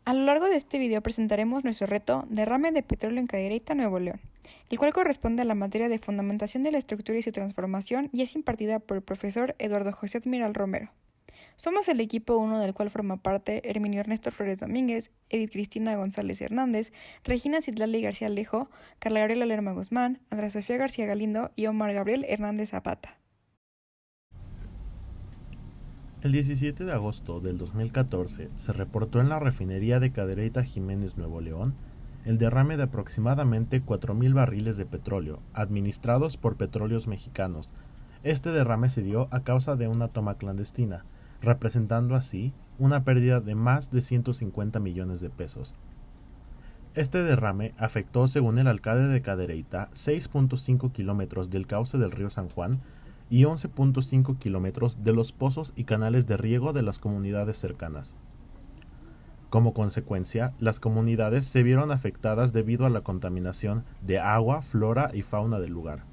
A lo largo de este video presentaremos nuestro reto Derrame de petróleo en Cadereyta, Nuevo León, el cual corresponde a la materia de Fundamentación de la Estructura y su Transformación y es impartida por el profesor Eduardo José Admiral Romero. Somos el equipo 1 del cual forma parte Herminio Ernesto Flores Domínguez, Edith Cristina González Hernández, Regina Citlali García Alejo, Carla Gabriela Lerma Guzmán, Andrea Sofía García Galindo y Omar Gabriel Hernández Zapata. El 17 de agosto del 2014 se reportó en la refinería de Cadereyta Jiménez, Nuevo León, el derrame de aproximadamente 4.000 barriles de petróleo, administrados por Petróleos Mexicanos. Este derrame se dio a causa de una toma clandestina, representando así una pérdida de más de 150 millones de pesos. Este derrame afectó, según el alcalde de Cadereyta, 6.5 kilómetros del cauce del río San Juan y 11.5 kilómetros de los pozos y canales de riego de las comunidades cercanas. Como consecuencia, las comunidades se vieron afectadas debido a la contaminación de agua, flora y fauna del lugar.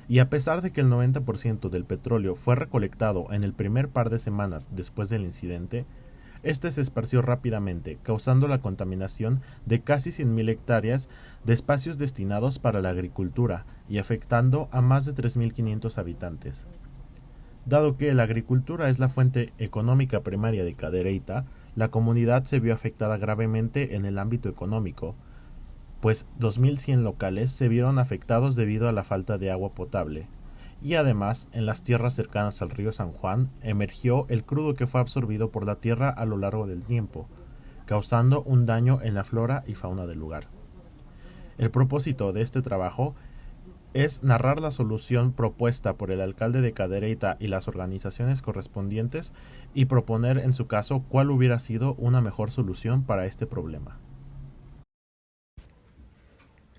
Y a pesar de que el 90% del petróleo fue recolectado en el primer par de semanas después del incidente, este se esparció rápidamente, causando la contaminación de casi 100.000 hectáreas de espacios destinados para la agricultura y afectando a más de 3.500 habitantes. Dado que la agricultura es la fuente económica primaria de Cadereyta, la comunidad se vio afectada gravemente en el ámbito económico, pues 2.100 locales se vieron afectados debido a la falta de agua potable. Y además, en las tierras cercanas al río San Juan, emergió el crudo que fue absorbido por la tierra a lo largo del tiempo, causando un daño en la flora y fauna del lugar. El propósito de este trabajo es narrar la solución propuesta por el alcalde de Cadereyta y las organizaciones correspondientes y proponer en su caso cuál hubiera sido una mejor solución para este problema.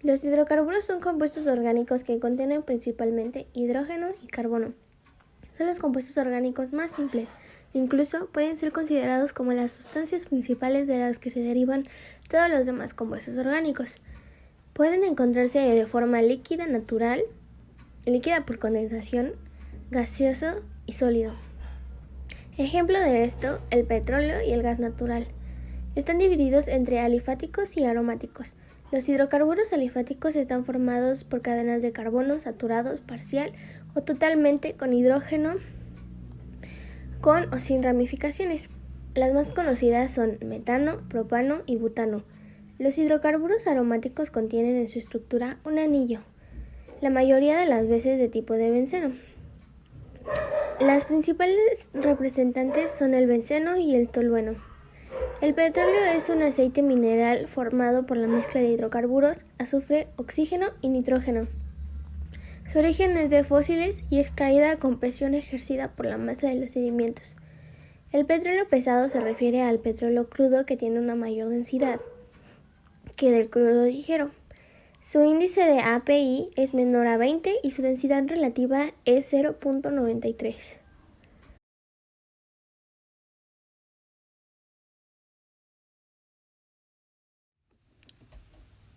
Los hidrocarburos son compuestos orgánicos que contienen principalmente hidrógeno y carbono. Son los compuestos orgánicos más simples, incluso pueden ser considerados como las sustancias principales de las que se derivan todos los demás compuestos orgánicos. Pueden encontrarse de forma líquida natural, líquida por condensación, gaseoso y sólido. Ejemplo de esto, el petróleo y el gas natural. Están divididos entre alifáticos y aromáticos. Los hidrocarburos alifáticos están formados por cadenas de carbono saturados parcial o totalmente con hidrógeno, con o sin ramificaciones. Las más conocidas son metano, propano y butano. Los hidrocarburos aromáticos contienen en su estructura un anillo, la mayoría de las veces de tipo de benceno. Las principales representantes son el benceno y el tolueno. El petróleo es un aceite mineral formado por la mezcla de hidrocarburos, azufre, oxígeno y nitrógeno. Su origen es de fósiles y extraída con presión ejercida por la masa de los sedimentos. El petróleo pesado se refiere al petróleo crudo que tiene una mayor densidad que del crudo ligero. Su índice de API es menor a 20 y su densidad relativa es 0.93.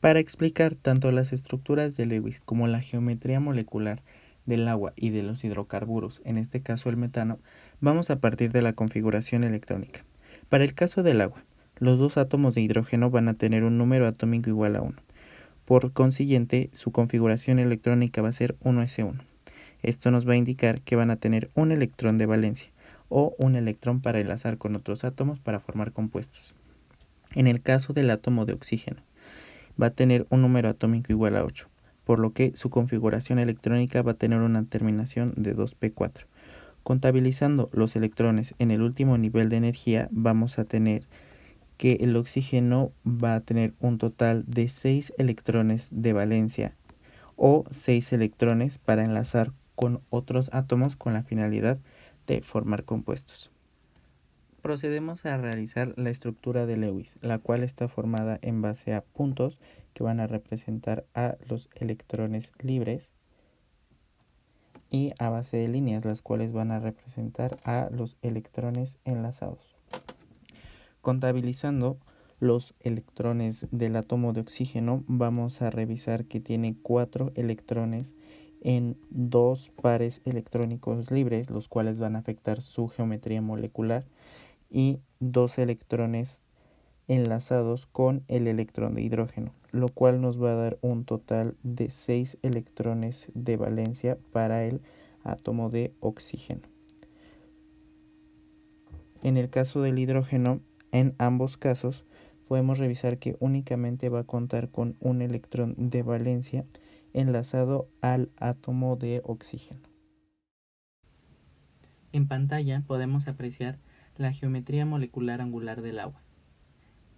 Para explicar tanto las estructuras de Lewis como la geometría molecular del agua y de los hidrocarburos, en este caso el metano, vamos a partir de la configuración electrónica. Para el caso del agua, los dos átomos de hidrógeno van a tener un número atómico igual a 1. Por consiguiente, su configuración electrónica va a ser 1s1. Esto nos va a indicar que van a tener un electrón de valencia o un electrón para enlazar con otros átomos para formar compuestos. En el caso del átomo de oxígeno, va a tener un número atómico igual a 8, por lo que su configuración electrónica va a tener una terminación de 2p4. Contabilizando los electrones en el último nivel de energía, vamos a tener que el oxígeno va a tener un total de 6 electrones de valencia o 6 electrones para enlazar con otros átomos con la finalidad de formar compuestos. Procedemos a realizar la estructura de Lewis, la cual está formada en base a puntos que van a representar a los electrones libres y a base de líneas, las cuales van a representar a los electrones enlazados. Contabilizando los electrones del átomo de oxígeno, vamos a revisar que tiene 4 electrones en 2 pares electrónicos libres, los cuales van a afectar su geometría molecular, y 2 electrones enlazados con el electrón de hidrógeno, lo cual nos va a dar un total de 6 electrones de valencia para el átomo de oxígeno. En el caso del hidrógeno, en ambos casos, podemos revisar que únicamente va a contar con un electrón de valencia enlazado al átomo de oxígeno. En pantalla podemos apreciar la geometría molecular angular del agua.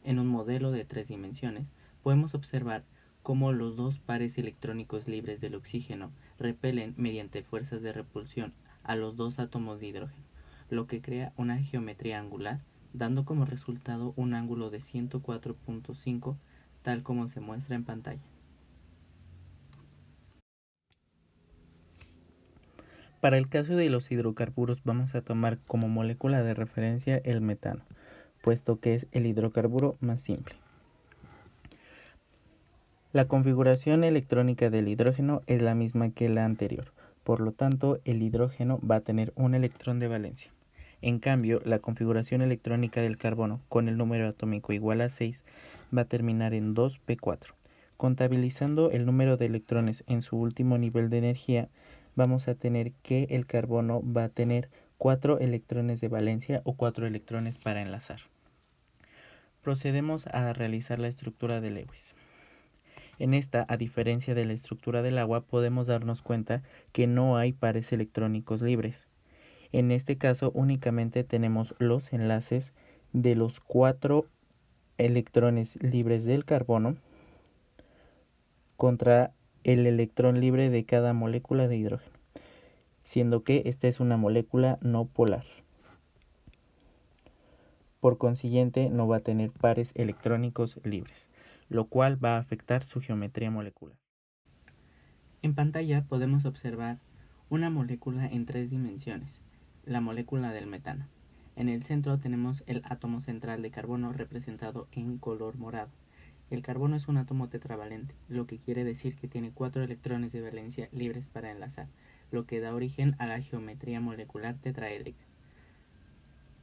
En un modelo de 3 dimensiones, podemos observar cómo los dos pares electrónicos libres del oxígeno repelen mediante fuerzas de repulsión a los dos átomos de hidrógeno, lo que crea una geometría angular, dando como resultado un ángulo de 104.5, tal como se muestra en pantalla. Para el caso de los hidrocarburos vamos a tomar como molécula de referencia el metano, puesto que es el hidrocarburo más simple. La configuración electrónica del hidrógeno es la misma que la anterior, por lo tanto el hidrógeno va a tener un electrón de valencia. En cambio, la configuración electrónica del carbono con el número atómico igual a 6 va a terminar en 2p4. Contabilizando el número de electrones en su último nivel de energía, vamos a tener que el carbono va a tener 4 electrones de valencia o 4 electrones para enlazar. Procedemos a realizar la estructura de Lewis. En esta, a diferencia de la estructura del agua, podemos darnos cuenta que no hay pares electrónicos libres. En este caso, únicamente tenemos los enlaces de los 4 electrones libres del carbono contra el electrón libre de cada molécula de hidrógeno, siendo que esta es una molécula no polar. Por consiguiente, no va a tener pares electrónicos libres, lo cual va a afectar su geometría molecular. En pantalla podemos observar una molécula en 3 dimensiones, la molécula del metano. En el centro tenemos el átomo central de carbono representado en color morado. El carbono es un átomo tetravalente, lo que quiere decir que tiene 4 electrones de valencia libres para enlazar, lo que da origen a la geometría molecular tetraédrica.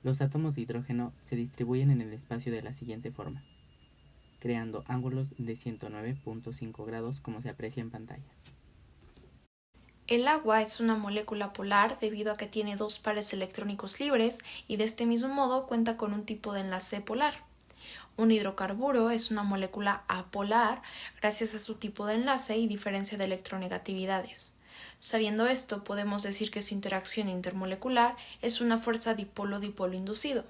Los átomos de hidrógeno se distribuyen en el espacio de la siguiente forma, creando ángulos de 109.5 grados como se aprecia en pantalla. El agua es una molécula polar debido a que tiene 2 pares electrónicos libres y de este mismo modo cuenta con un tipo de enlace polar. Un hidrocarburo es una molécula apolar gracias a su tipo de enlace y diferencia de electronegatividades. Sabiendo esto, podemos decir que su interacción intermolecular es una fuerza dipolo-dipolo inducido,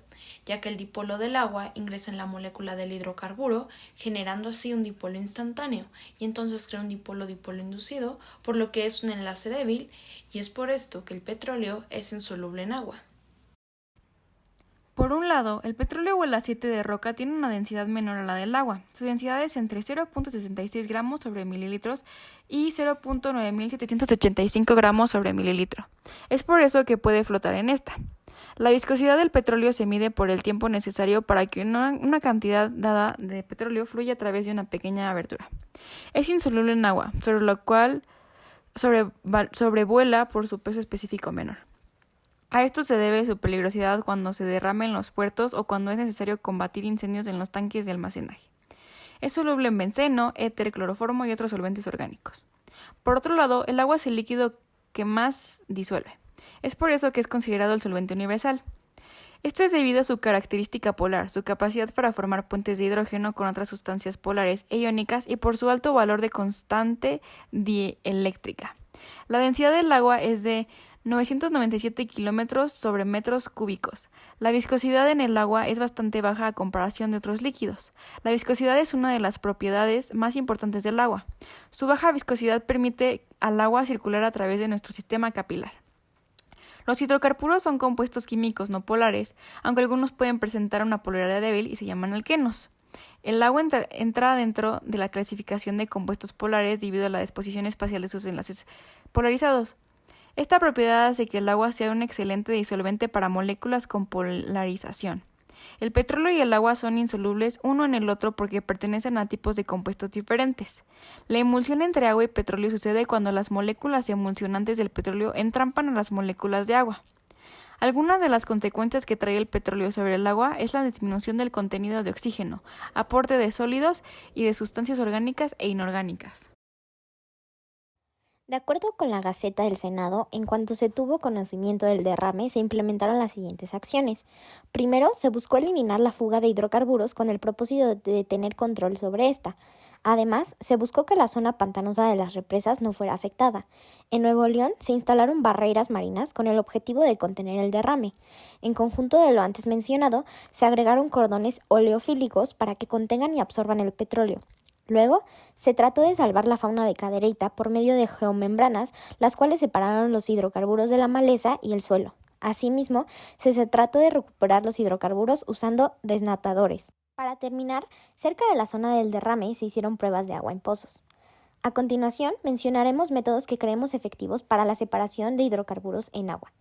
ya que el dipolo del agua ingresa en la molécula del hidrocarburo, generando así un dipolo instantáneo, y entonces crea un dipolo-dipolo inducido, por lo que es un enlace débil, y es por esto que el petróleo es insoluble en agua. Por un lado, el petróleo o el aceite de roca tiene una densidad menor a la del agua. Su densidad es entre 0.66 gramos sobre mililitros y 0.9785 gramos sobre mililitro. Es por eso que puede flotar en esta. La viscosidad del petróleo se mide por el tiempo necesario para que una cantidad dada de petróleo fluya a través de una pequeña abertura. Es insoluble en agua, sobre lo cual sobrevuela por su peso específico menor. A esto se debe su peligrosidad cuando se derrama en los puertos o cuando es necesario combatir incendios en los tanques de almacenaje. Es soluble en benceno, éter, cloroformo y otros solventes orgánicos. Por otro lado, el agua es el líquido que más disuelve. Es por eso que es considerado el solvente universal. Esto es debido a su característica polar, su capacidad para formar puentes de hidrógeno con otras sustancias polares e iónicas y por su alto valor de constante dieléctrica. La densidad del agua es de 997 kilómetros sobre metros cúbicos. La viscosidad en el agua es bastante baja a comparación de otros líquidos. La viscosidad es una de las propiedades más importantes del agua. Su baja viscosidad permite al agua circular a través de nuestro sistema capilar. Los hidrocarburos son compuestos químicos no polares, aunque algunos pueden presentar una polaridad débil y se llaman alquenos. El agua entra dentro de la clasificación de compuestos polares debido a la disposición espacial de sus enlaces polarizados. Esta propiedad hace que el agua sea un excelente disolvente para moléculas con polarización. El petróleo y el agua son insolubles uno en el otro porque pertenecen a tipos de compuestos diferentes. La emulsión entre agua y petróleo sucede cuando las moléculas emulsionantes del petróleo entrampan a las moléculas de agua. Algunas de las consecuencias que trae el petróleo sobre el agua es la disminución del contenido de oxígeno, aporte de sólidos y de sustancias orgánicas e inorgánicas. De acuerdo con la Gaceta del Senado, en cuanto se tuvo conocimiento del derrame, se implementaron las siguientes acciones. Primero, se buscó eliminar la fuga de hidrocarburos con el propósito de tener control sobre esta. Además, se buscó que la zona pantanosa de las represas no fuera afectada. En Nuevo León se instalaron barreras marinas con el objetivo de contener el derrame. En conjunto de lo antes mencionado, se agregaron cordones oleofílicos para que contengan y absorban el petróleo. Luego, se trató de salvar la fauna de Cadereyta por medio de geomembranas, las cuales separaron los hidrocarburos de la maleza y el suelo. Asimismo, se trató de recuperar los hidrocarburos usando desnatadores. Para terminar, cerca de la zona del derrame se hicieron pruebas de agua en pozos. A continuación, mencionaremos métodos que creemos efectivos para la separación de hidrocarburos en agua.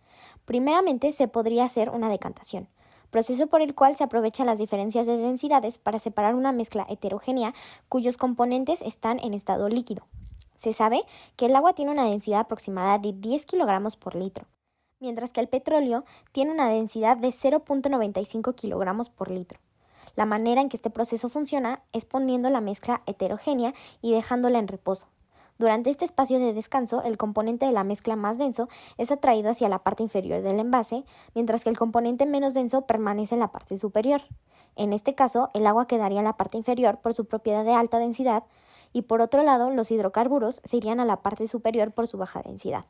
Primeramente, se podría hacer una decantación, proceso por el cual se aprovechan las diferencias de densidades para separar una mezcla heterogénea cuyos componentes están en estado líquido. Se sabe que el agua tiene una densidad aproximada de 10 kilogramos por litro, mientras que el petróleo tiene una densidad de 0.95 kilogramos por litro. La manera en que este proceso funciona es poniendo la mezcla heterogénea y dejándola en reposo. Durante este espacio de descanso, el componente de la mezcla más denso es atraído hacia la parte inferior del envase, mientras que el componente menos denso permanece en la parte superior. En este caso, el agua quedaría en la parte inferior por su propiedad de alta densidad y por otro lado, los hidrocarburos se irían a la parte superior por su baja densidad.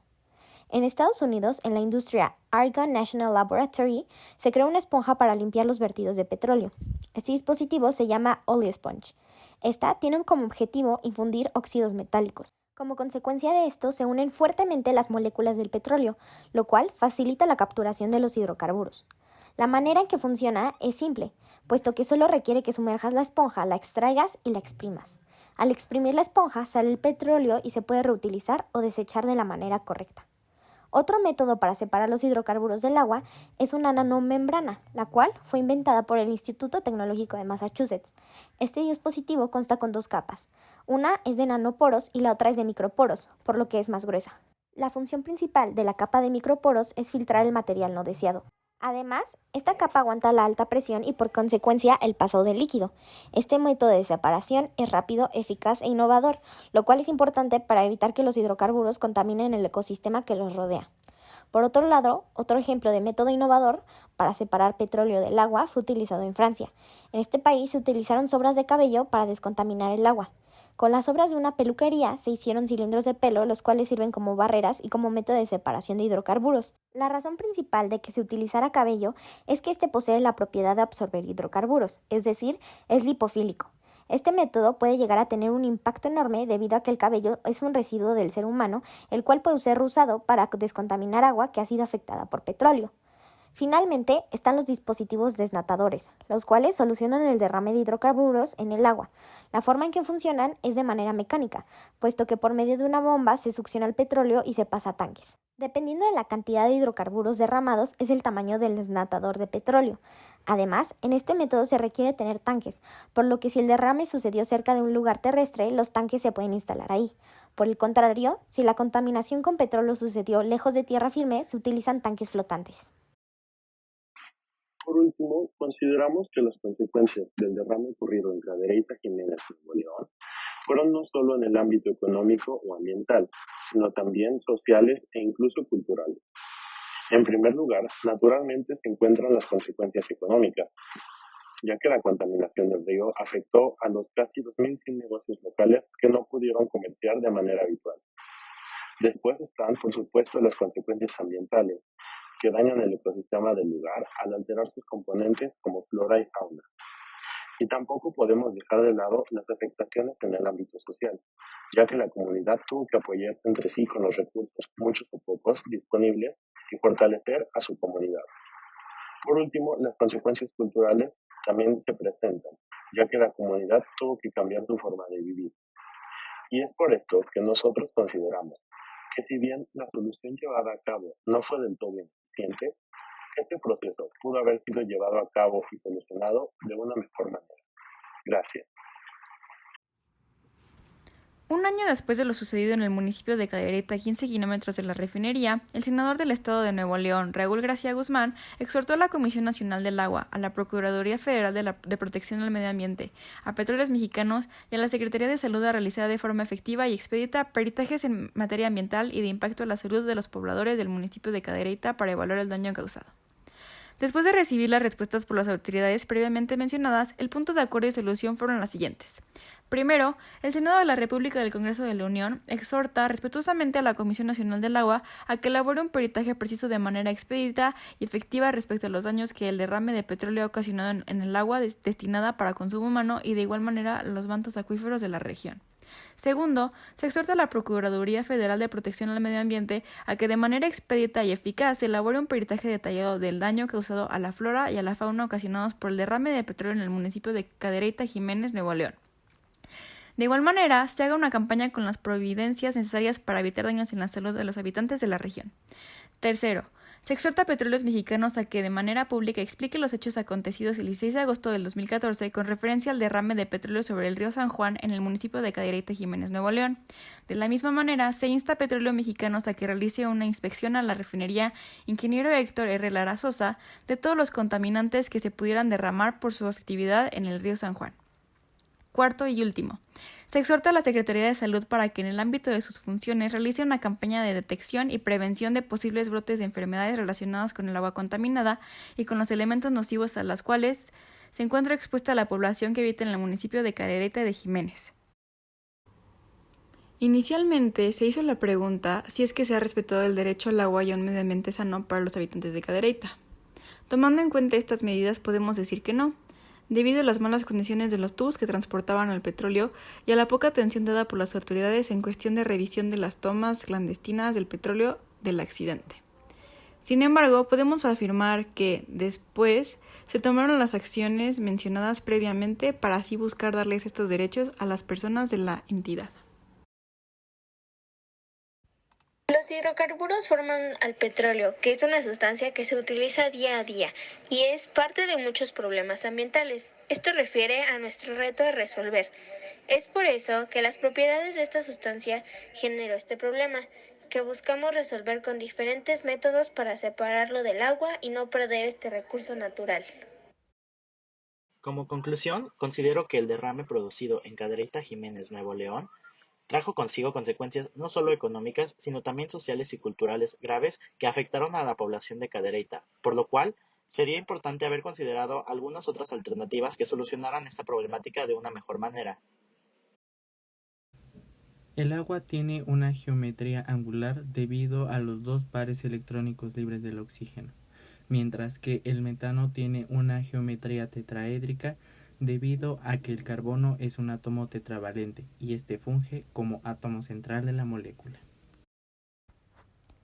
En Estados Unidos, en la industria Argonne National Laboratory, se creó una esponja para limpiar los vertidos de petróleo. Este dispositivo se llama Oleosponge. Esta tiene como objetivo infundir óxidos metálicos. Como consecuencia de esto, se unen fuertemente las moléculas del petróleo, lo cual facilita la capturación de los hidrocarburos. La manera en que funciona es simple, puesto que solo requiere que sumerjas la esponja, la extraigas y la exprimas. Al exprimir la esponja sale el petróleo y se puede reutilizar o desechar de la manera correcta. Otro método para separar los hidrocarburos del agua es una nanomembrana, la cual fue inventada por el Instituto Tecnológico de Massachusetts. Este dispositivo consta con dos capas. Una es de nanoporos y la otra es de microporos, por lo que es más gruesa. La función principal de la capa de microporos es filtrar el material no deseado. Además, esta capa aguanta la alta presión y por consecuencia el paso del líquido. Este método de separación es rápido, eficaz e innovador, lo cual es importante para evitar que los hidrocarburos contaminen el ecosistema que los rodea. Por otro lado, otro ejemplo de método innovador para separar petróleo del agua fue utilizado en Francia. En este país se utilizaron sobras de cabello para descontaminar el agua. Con las sobras de una peluquería se hicieron cilindros de pelo, los cuales sirven como barreras y como método de separación de hidrocarburos. La razón principal de que se utilizara cabello es que este posee la propiedad de absorber hidrocarburos, es decir, es lipofílico. Este método puede llegar a tener un impacto enorme debido a que el cabello es un residuo del ser humano, el cual puede ser usado para descontaminar agua que ha sido afectada por petróleo. Finalmente, están los dispositivos desnatadores, los cuales solucionan el derrame de hidrocarburos en el agua. La forma en que funcionan es de manera mecánica, puesto que por medio de una bomba se succiona el petróleo y se pasa a tanques. Dependiendo de la cantidad de hidrocarburos derramados es el tamaño del desnatador de petróleo. Además, en este método se requiere tener tanques, por lo que si el derrame sucedió cerca de un lugar terrestre, los tanques se pueden instalar ahí. Por el contrario, si la contaminación con petróleo sucedió lejos de tierra firme, se utilizan tanques flotantes. Por último, consideramos que las consecuencias del derrame ocurrido en Cadereyta Jiménez, Nuevo León, fueron no solo en el ámbito económico o ambiental, sino también sociales e incluso culturales. En primer lugar, naturalmente se encuentran las consecuencias económicas, ya que la contaminación del río afectó a los casi 2.100 negocios locales que no pudieron comerciar de manera habitual. Después están, por supuesto, las consecuencias ambientales, que dañan el ecosistema del lugar al alterar sus componentes como flora y fauna. Y tampoco podemos dejar de lado las afectaciones en el ámbito social, ya que la comunidad tuvo que apoyarse entre sí con los recursos, muchos o pocos, disponibles y fortalecer a su comunidad. Por último, las consecuencias culturales también se presentan, ya que la comunidad tuvo que cambiar su forma de vivir. Y es por esto que nosotros consideramos que si bien la solución llevada a cabo no fue del todo eficiente, este proceso pudo haber sido llevado a cabo y solucionado de una mejor manera. Gracias. Un año después de lo sucedido en el municipio de Cadereyta, a 15 kilómetros de la refinería, el senador del Estado de Nuevo León, Raúl García Guzmán, exhortó a la Comisión Nacional del Agua, a la Procuraduría Federal de Protección al Medio Ambiente, a Petróleos Mexicanos y a la Secretaría de Salud a realizar de forma efectiva y expedita peritajes en materia ambiental y de impacto a la salud de los pobladores del municipio de Cadereyta para evaluar el daño causado. Después de recibir las respuestas por las autoridades previamente mencionadas, el punto de acuerdo y solución fueron las siguientes. Primero, el Senado de la República del Congreso de la Unión exhorta respetuosamente a la Comisión Nacional del Agua a que elabore un peritaje preciso de manera expedita y efectiva respecto a los daños que el derrame de petróleo ha ocasionado en el agua destinada para consumo humano y de igual manera los mantos acuíferos de la región. Segundo, se exhorta a la Procuraduría Federal de Protección al Medio Ambiente a que de manera expedita y eficaz elabore un peritaje detallado del daño causado a la flora y a la fauna ocasionados por el derrame de petróleo en el municipio de Cadereyta, Jiménez, Nuevo León. De igual manera, se haga una campaña con las providencias necesarias para evitar daños en la salud de los habitantes de la región. Tercero, se exhorta a Petróleos Mexicanos a que de manera pública explique los hechos acontecidos el 16 de agosto del 2014 con referencia al derrame de petróleo sobre el río San Juan en el municipio de Cadereyta, Jiménez, Nuevo León. De la misma manera, se insta a Petróleos Mexicanos a que realice una inspección a la refinería Ingeniero Héctor R. Lara Sosa de todos los contaminantes que se pudieran derramar por su actividad en el río San Juan. Cuarto y último, se exhorta a la Secretaría de Salud para que en el ámbito de sus funciones realice una campaña de detección y prevención de posibles brotes de enfermedades relacionadas con el agua contaminada y con los elementos nocivos a las cuales se encuentra expuesta la población que habita en el municipio de Cadereyta de Jiménez. Inicialmente se hizo la pregunta si es que se ha respetado el derecho al agua y a un medio ambiente sano para los habitantes de Cadereyta. Tomando en cuenta estas medidas, podemos decir que no, debido a las malas condiciones de los tubos que transportaban el petróleo y a la poca atención dada por las autoridades en cuestión de revisión de las tomas clandestinas del petróleo del accidente. Sin embargo, podemos afirmar que, después, se tomaron las acciones mencionadas previamente para así buscar darles estos derechos a las personas de la entidad. Los hidrocarburos forman al petróleo, que es una sustancia que se utiliza día a día y es parte de muchos problemas ambientales. Esto refiere a nuestro reto de resolver. Es por eso que las propiedades de esta sustancia generó este problema, que buscamos resolver con diferentes métodos para separarlo del agua y no perder este recurso natural. Como conclusión, considero que el derrame producido en Cadereyta, Jiménez, Nuevo León, trajo consigo consecuencias no solo económicas, sino también sociales y culturales graves que afectaron a la población de Cadereyta, por lo cual sería importante haber considerado algunas otras alternativas que solucionaran esta problemática de una mejor manera. El agua tiene una geometría angular debido a los dos pares electrónicos libres del oxígeno, mientras que el metano tiene una geometría tetraédrica debido a que el carbono es un átomo tetravalente y este funge como átomo central de la molécula.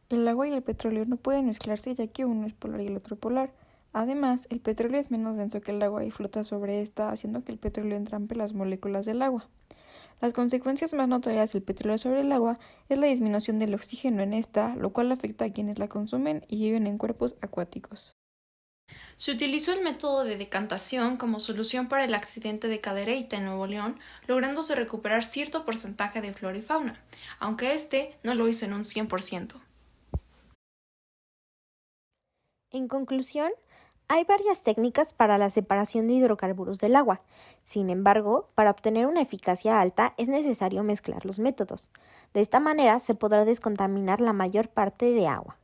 El agua y el petróleo no pueden mezclarse ya que uno es polar y el otro polar. Además, el petróleo es menos denso que el agua y flota sobre esta, haciendo que el petróleo entrampe las moléculas del agua. Las consecuencias más notorias del petróleo sobre el agua es la disminución del oxígeno en esta, lo cual afecta a quienes la consumen y viven en cuerpos acuáticos. Se utilizó el método de decantación como solución para el accidente de Cadereyta en Nuevo León, lográndose recuperar cierto porcentaje de flora y fauna, aunque este no lo hizo en un 100%. En conclusión, hay varias técnicas para la separación de hidrocarburos del agua. Sin embargo, para obtener una eficacia alta es necesario mezclar los métodos. De esta manera se podrá descontaminar la mayor parte de agua.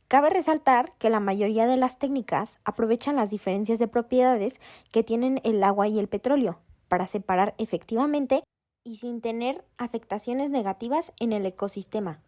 Cabe resaltar que la mayoría de las técnicas aprovechan las diferencias de propiedades que tienen el agua y el petróleo para separar efectivamente y sin tener afectaciones negativas en el ecosistema.